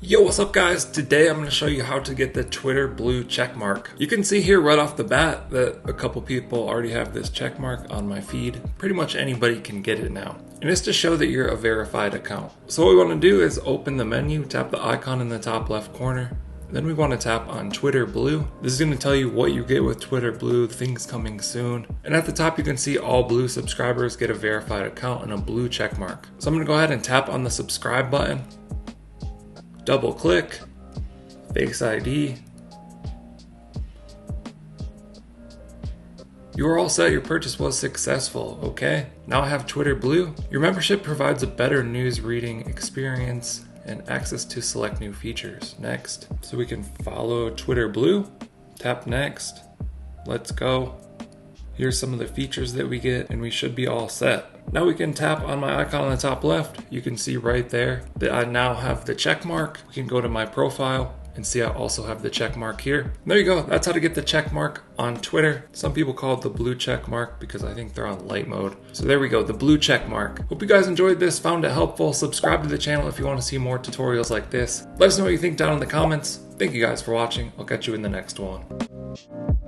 Yo, what's up guys? Today I'm going to show you how to get the Twitter blue check mark. You can see here right off the bat that a couple people already have this check mark on my feed. Pretty much anybody can get it now. And it's to show that you're a verified account. So what we want to do is open the menu, tap the icon in the top left corner. Then we want to tap on Twitter Blue. This is going to tell you what you get with Twitter Blue, things coming soon. And at the top you can see all blue subscribers get a verified account and a blue check mark. So I'm going to go ahead and tap on the subscribe button. Double click, Face ID. You are all set, your purchase was successful, okay? Now I have Twitter Blue. Your membership provides a better news reading experience and access to select new features. Next. So we can follow Twitter Blue, tap next, let's go. Here's some of the features that we get and we should be all set. Now we can tap on my icon on the top left. You can see right there that I now have the check mark. We can go to my profile and see I also have the check mark here. And there you go. That's how to get the check mark on Twitter. Some people call it the blue check mark because I think they're on light mode. So there we go, the blue check mark. Hope you guys enjoyed this, found it helpful. Subscribe to the channel if you want to see more tutorials like this. Let us know what you think down in the comments. Thank you guys for watching. I'll catch you in the next one.